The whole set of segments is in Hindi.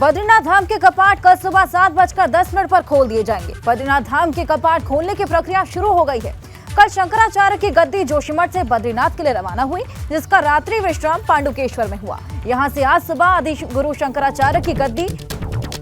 बद्रीनाथ धाम के कपाट कल सुबह 7:10 पर खोल दिए जाएंगे। बद्रीनाथ धाम के कपाट खोलने की प्रक्रिया शुरू हो गई है। कल शंकराचार्य की गद्दी जोशीमठ से बद्रीनाथ के लिए रवाना हुई, जिसका रात्रि विश्राम पांडुकेश्वर में हुआ। यहां से आज सुबह आदि गुरु शंकराचार्य की गद्दी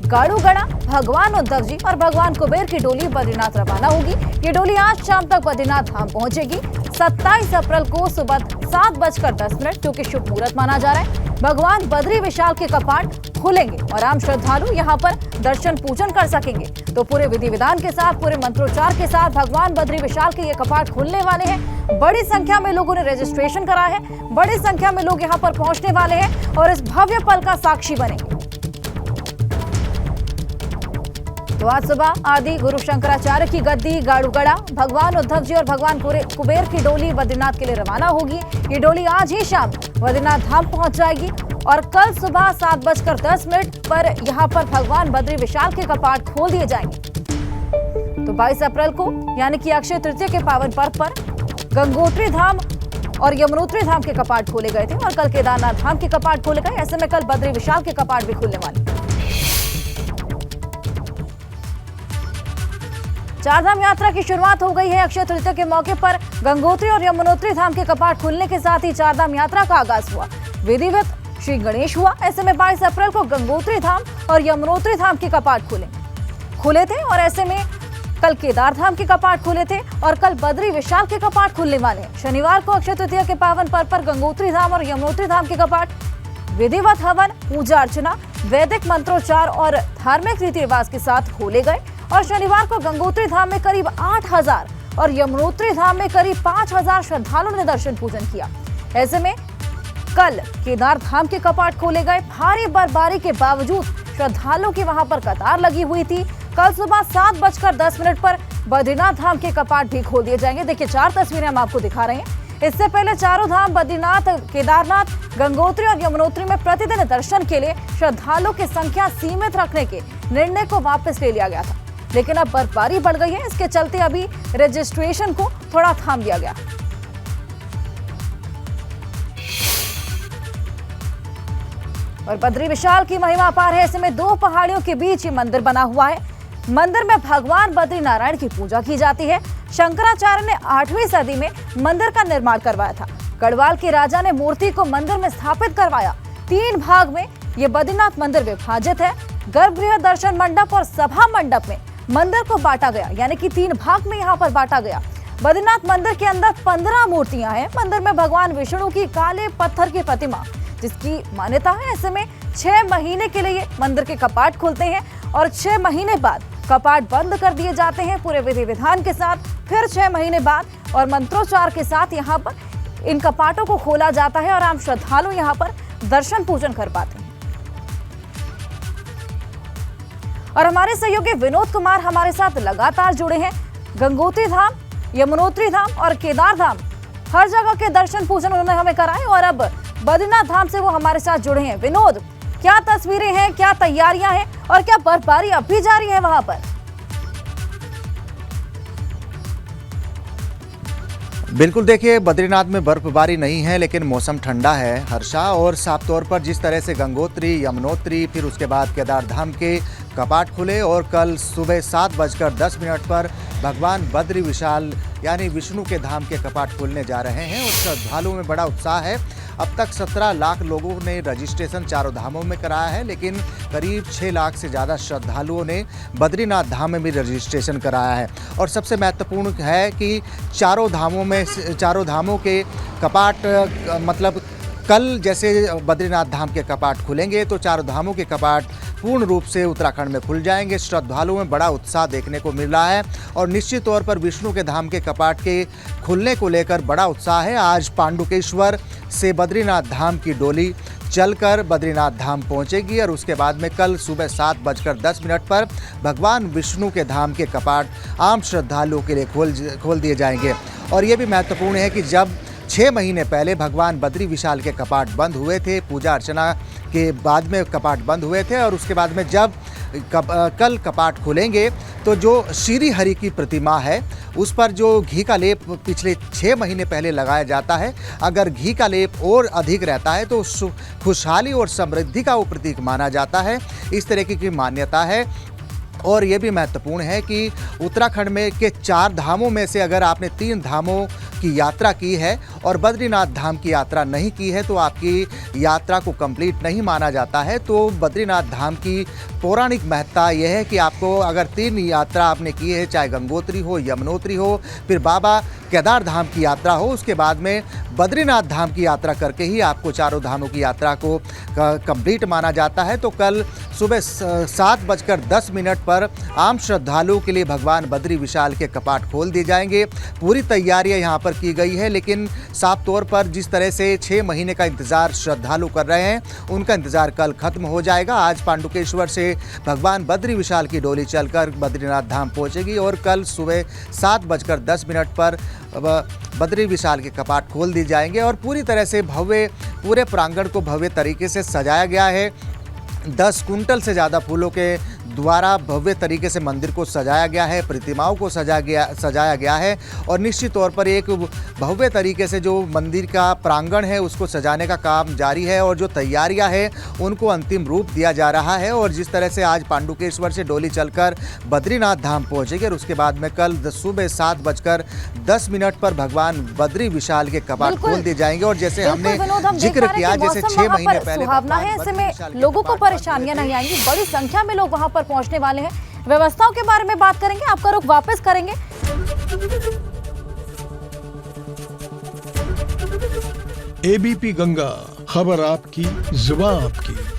गाड़ूगढ़ा, भगवान उद्धव जी और भगवान कुबेर की डोली बद्रीनाथ रवाना होगी। ये डोली आज शाम तक बद्रीनाथ धाम पहुंचेगी। 27 अप्रैल को सुबह 7:10, क्योंकि शुभ मुहूर्त माना जा रहा है, भगवान बद्री विशाल के कपाट खुलेंगे और आम श्रद्धालु यहां पर दर्शन पूजन कर सकेंगे। तो पूरे विधि विधान के साथ, पूरे मंत्रोच्चार के साथ भगवान बद्री विशाल के ये कपाट खुलने वाले हैं। बड़ी संख्या में लोगों ने रजिस्ट्रेशन करा है, बड़ी संख्या में लोग यहां पर पहुंचने वाले हैं और इस भव्य पल का साक्षी बनेंगे। तो आज सुबह आदि गुरु शंकराचार्य की गद्दी गाड़ूगढ़ा, भगवान उद्धव जी और भगवान कुबेर की डोली बद्रीनाथ के लिए रवाना होगी। ये डोली आज ही शाम बद्रीनाथ धाम पहुंच जाएगी और कल सुबह 7:10 पर यहां पर भगवान बद्री विशाल के कपाट खोल दिए जाएंगे। तो 22 अप्रैल को यानी कि अक्षय तृतीया के पावन पर्व पर गंगोत्री धाम और यमुनोत्री धाम के कपाट खोले गए थे और कल केदारनाथ धाम के कपाट खोले गए। ऐसे में कल बद्री विशाल के कपाट भी खुलने वाले। चारधाम यात्रा की शुरुआत हो गई है। अक्षय तृतीया के मौके पर गंगोत्री और यमुनोत्री धाम के कपाट खुलने के साथ ही चारधाम यात्रा का आगाज हुआ। विधिवत श्री गणेश हुआ। ऐसे में 22 अप्रैल को गंगोत्री धाम और यमुनोत्री धाम के कपाट खुले थे और ऐसे में कल केदार धाम के कपाट खुले थे और कल बद्री विशाल के कपाट खुलने वाले हैं। शनिवार को अक्षय तृतीया के पावन पर्व पर गंगोत्री धाम और यमुनोत्री धाम के कपाट विधिवत हवन, पूजा अर्चना, वैदिक मंत्रोच्चार और धार्मिक रीति रिवाज के साथ खोले गए और शनिवार को गंगोत्री धाम में करीब 8,000 और यमुनोत्री धाम में करीब 5,000 श्रद्धालुओं ने दर्शन पूजन किया। ऐसे में कल केदार धाम के कपाट खोले गए। भारी बर्फबारी के बावजूद श्रद्धालुओं की वहां पर कतार लगी हुई थी। कल सुबह 7:10 पर बद्रीनाथ धाम के कपाट भी खोल दिए जाएंगे। देखिए 4 तस्वीरें हम आपको दिखा रहे हैं। इससे पहले चारों धाम बद्रीनाथ, केदारनाथ, गंगोत्री और यमुनोत्री में प्रतिदिन दर्शन के लिए श्रद्धालुओं की संख्या सीमित रखने के निर्णय को वापस ले लिया गया था, लेकिन अब बर्फबारी बढ़ गई है। इसके चलते अभी रजिस्ट्रेशन को थोड़ा थाम दिया गया। और बद्री विशाल की महिमा अपार है। ऐसे में 2 पहाड़ियों के बीच ये मंदिर बना हुआ है। मंदिर में भगवान बद्री नारायण की पूजा की जाती है। शंकराचार्य ने 8वीं सदी में मंदिर का निर्माण करवाया था। गढ़वाल के राजा ने मूर्ति को मंदिर में स्थापित करवाया। 3 भाग में ये बद्रीनाथ मंदिर विभाजित है। गर्भगृह, दर्शन मंडप और सभा मंडप में मंदिर को बांटा गया, यानी कि 3 भाग में यहाँ पर बांटा गया। बद्रीनाथ मंदिर के अंदर 15 मूर्तियां हैं। मंदिर में भगवान विष्णु की काले पत्थर की प्रतिमा, जिसकी मान्यता है। ऐसे में 6 महीने के लिए मंदिर के कपाट खुलते हैं और 6 महीने बाद कपाट बंद कर दिए जाते हैं पूरे विधि विधान के साथ। फिर 6 महीने बाद और मंत्रोच्चार के साथ यहाँ पर इन कपाटों को खोला जाता है और आम श्रद्धालु यहाँ पर दर्शन पूजन कर पाते हैं। और हमारे सहयोगी विनोद कुमार हमारे साथ लगातार जुड़े हैं। गंगोत्री धाम, यमुनोत्री धाम और केदार धाम, हर जगह के दर्शन पूजन उन्होंने हमें कराए और अब बद्रीनाथ धाम से वो हमारे साथ जुड़े हैं। विनोद, क्या तस्वीरें हैं, क्या तैयारियां हैं और क्या बर्फबारी अब भी जारी है वहां पर? बिल्कुल, देखिए बद्रीनाथ में बर्फबारी नहीं है, लेकिन मौसम ठंडा है हर्षा। और साफ तौर पर जिस तरह से गंगोत्री, यमुनोत्री, फिर उसके बाद केदार धाम के कपाट खुले और कल सुबह 7:10 पर भगवान बद्री विशाल यानी विष्णु के धाम के कपाट खुलने जा रहे हैं और श्रद्धालुओं में बड़ा उत्साह है। अब तक 17 लाख लोगों ने रजिस्ट्रेशन चारों धामों में कराया है, लेकिन करीब 6 लाख से ज़्यादा श्रद्धालुओं ने बद्रीनाथ धाम में भी रजिस्ट्रेशन कराया है। और सबसे महत्वपूर्ण है कि चारों धामों के कपाट मतलब कल जैसे बद्रीनाथ धाम के कपाट खुलेंगे तो चारों धामों के कपाट पूर्ण रूप से उत्तराखंड में खुल जाएंगे। श्रद्धालुओं में बड़ा उत्साह देखने को मिल रहा है और निश्चित तौर पर विष्णु के धाम के कपाट के खुलने को लेकर बड़ा उत्साह है। आज पांडुकेश्वर से बद्रीनाथ धाम की डोली चलकर बद्रीनाथ धाम पहुंचेगी और उसके बाद में कल सुबह 7:10 पर भगवान विष्णु के धाम के कपाट आम श्रद्धालुओं के लिए खोल दिए जाएंगे। और ये भी महत्वपूर्ण है कि जब 6 महीने पहले भगवान बद्री विशाल के कपाट बंद हुए थे, पूजा अर्चना के बाद में कपाट बंद हुए थे और उसके बाद में जब कल कपाट खुलेंगे तो जो श्री हरि की प्रतिमा है उस पर जो घी का लेप पिछले 6 महीने पहले लगाया जाता है, अगर घी का लेप और अधिक रहता है तो खुशहाली और समृद्धि का वो प्रतीक माना जाता है। इस तरीके की मान्यता है। और ये भी महत्वपूर्ण है कि उत्तराखंड में के 4 धामों में से अगर आपने 3 धामों की यात्रा की है और बद्रीनाथ धाम की यात्रा नहीं की है तो आपकी यात्रा को कंप्लीट नहीं माना जाता है। तो बद्रीनाथ धाम की पौराणिक महत्ता यह है कि आपको अगर 3 यात्रा आपने की है, चाहे गंगोत्री हो, यमुनोत्री हो, फिर बाबा केदार धाम की यात्रा हो, उसके बाद में बद्रीनाथ धाम की यात्रा करके ही आपको चारों धामों की यात्रा को कंप्लीट माना जाता है। तो कल सुबह 7:10 पर आम श्रद्धालुओं के लिए भगवान बद्री विशाल के कपाट खोल दिए जाएंगे। पूरी तैयारियां यहाँ पर की गई है, लेकिन साफ तौर पर जिस तरह से 6 महीने का इंतजार श्रद्धालु कर रहे हैं उनका इंतजार कल खत्म हो जाएगा। आज पांडुकेश्वर से भगवान बद्री विशाल की डोली चलकर बद्रीनाथ धाम पहुंचेगी और कल सुबह 7:10 पर बद्री विशाल के कपाट खोल दिए जाएंगे और पूरी तरह से पूरे प्रांगण को भव्य तरीके से सजाया गया है। 10 कुंटल से ज़्यादा फूलों के द्वारा भव्य तरीके से मंदिर को सजाया गया है, प्रतिमाओं को सजाया गया है और निश्चित तौर पर एक भव्य तरीके से जो मंदिर का प्रांगण है उसको सजाने का काम जारी है और जो तैयारियां हैं उनको अंतिम रूप दिया जा रहा है। और जिस तरह से आज पांडुकेश्वर से डोली चलकर बद्रीनाथ धाम पहुंचेगी और उसके बाद में कल सुबह 7:10 पर भगवान बद्री विशाल के कपाट खोल दिए जाएंगे। और जैसे हमने जिक्र किया, जैसे 6 महीने पहले सुहावना है, ऐसे में लोगों को परेशानियां नहीं आएंगी, बड़ी संख्या में लोग वहां पर पहुंचने वाले हैं। व्यवस्थाओं के बारे में बात करेंगे, आपका रुख वापस करेंगे। एबीपी गंगा, खबर आपकी, जुबान आपकी।